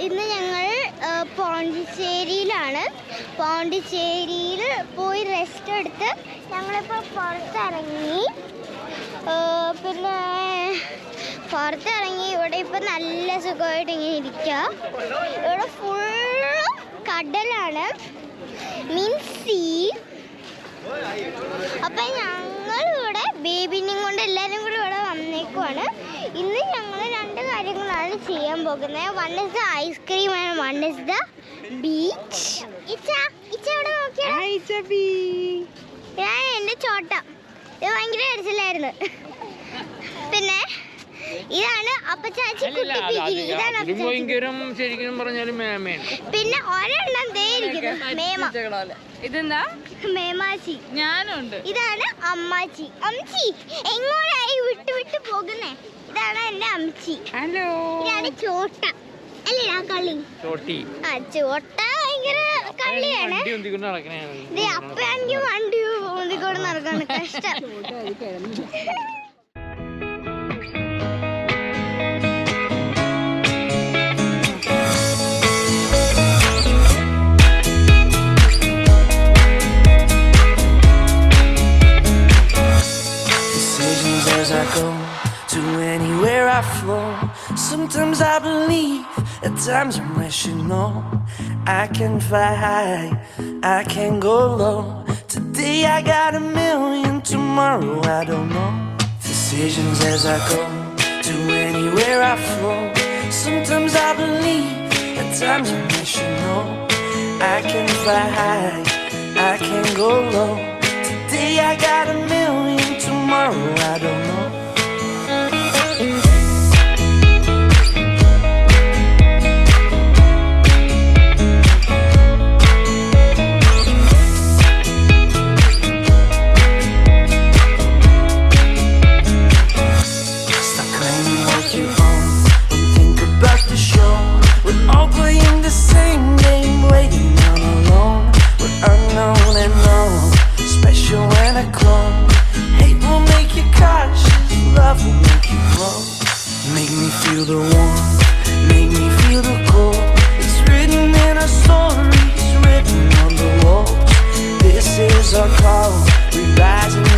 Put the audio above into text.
ഇന്ന് ഞങ്ങൾ പോണ്ടിച്ചേരിയിലാണ്. പോണ്ടിച്ചേരിയിൽ പോയി റെസ്റ്റ് എടുത്ത് ഞങ്ങളിപ്പോൾ പുറത്തിറങ്ങി. പിന്നെ പുറത്തിറങ്ങി ഇവിടെ ഇപ്പം നല്ല സുഖമായിട്ട് ഇങ്ങനെ ഇരിക്കുക. ഇവിടെ ഫുള്ളും കടലാണ്, മീൻസ് സീ. അപ്പം ഞങ്ങളിവിടെ ബേബിനെയും കൊണ്ട് എല്ലാവരും കൂടി ഇവിടെ വന്നേക്കുവാണ്. ഇന്ന് ഞങ്ങൾ 2 കാര്യങ്ങളാണ് ചെയ്യാൻ പോകുന്നത്. One is the ice cream and one is the beach. ഇവിടെ നോക്കിയാ ഞാൻ എൻ്റെ ചോട്ട ഇത് ഭയങ്കര അരിച്ചിലായിരുന്നു. പിന്നെ ഇതാണ് അപ്പച്ചാച്ചി കുട്ടി പിഗിരി. ഇതാണ് ശരിക്കും പറഞ്ഞാലും പിന്നെ ഒരെണ്ണം മേമ. ഇതെന്താ മേമാച്ചി. ഞാനുണ്ട്. ഇതാണ് അമ്മാച്ചി. അമ്മച്ചി എങ്ങോട്ടായി വിട്ട് വിട്ട് പോകുന്നേ? ഇതാണ് എന്റെ അമ്മച്ചി. ഹലോ. ഇതാണ് ചോട്ട അല്ലേ? ആ കളി ചോട്ട ഭയങ്കര കളിയാണ്. അപ്പ എനിക്ക് വണ്ടി ഊന്തിക്കൊണ്ട് നടക്കാണ് കഷ്ടം. As I go to anywhere I flow, sometimes I believe, at times I'm rational. I can fly high, I can go low. Today I got a million, tomorrow I don't know. Decisions as I go to anywhere I flow. Sometimes I believe, at times I'm rational. I can fly high, I can go low. Today I got a million, tomorrow I don't know. Stop claiming what you own and think about the show. We're all playing the same game, waiting on alone. We're unknown and known, special when I clone. Hate will make you cautious, love will make you grow. Make me feel the warmth, make me feel the cold. It's written in our stories, written on the walls. This is our call, we rise and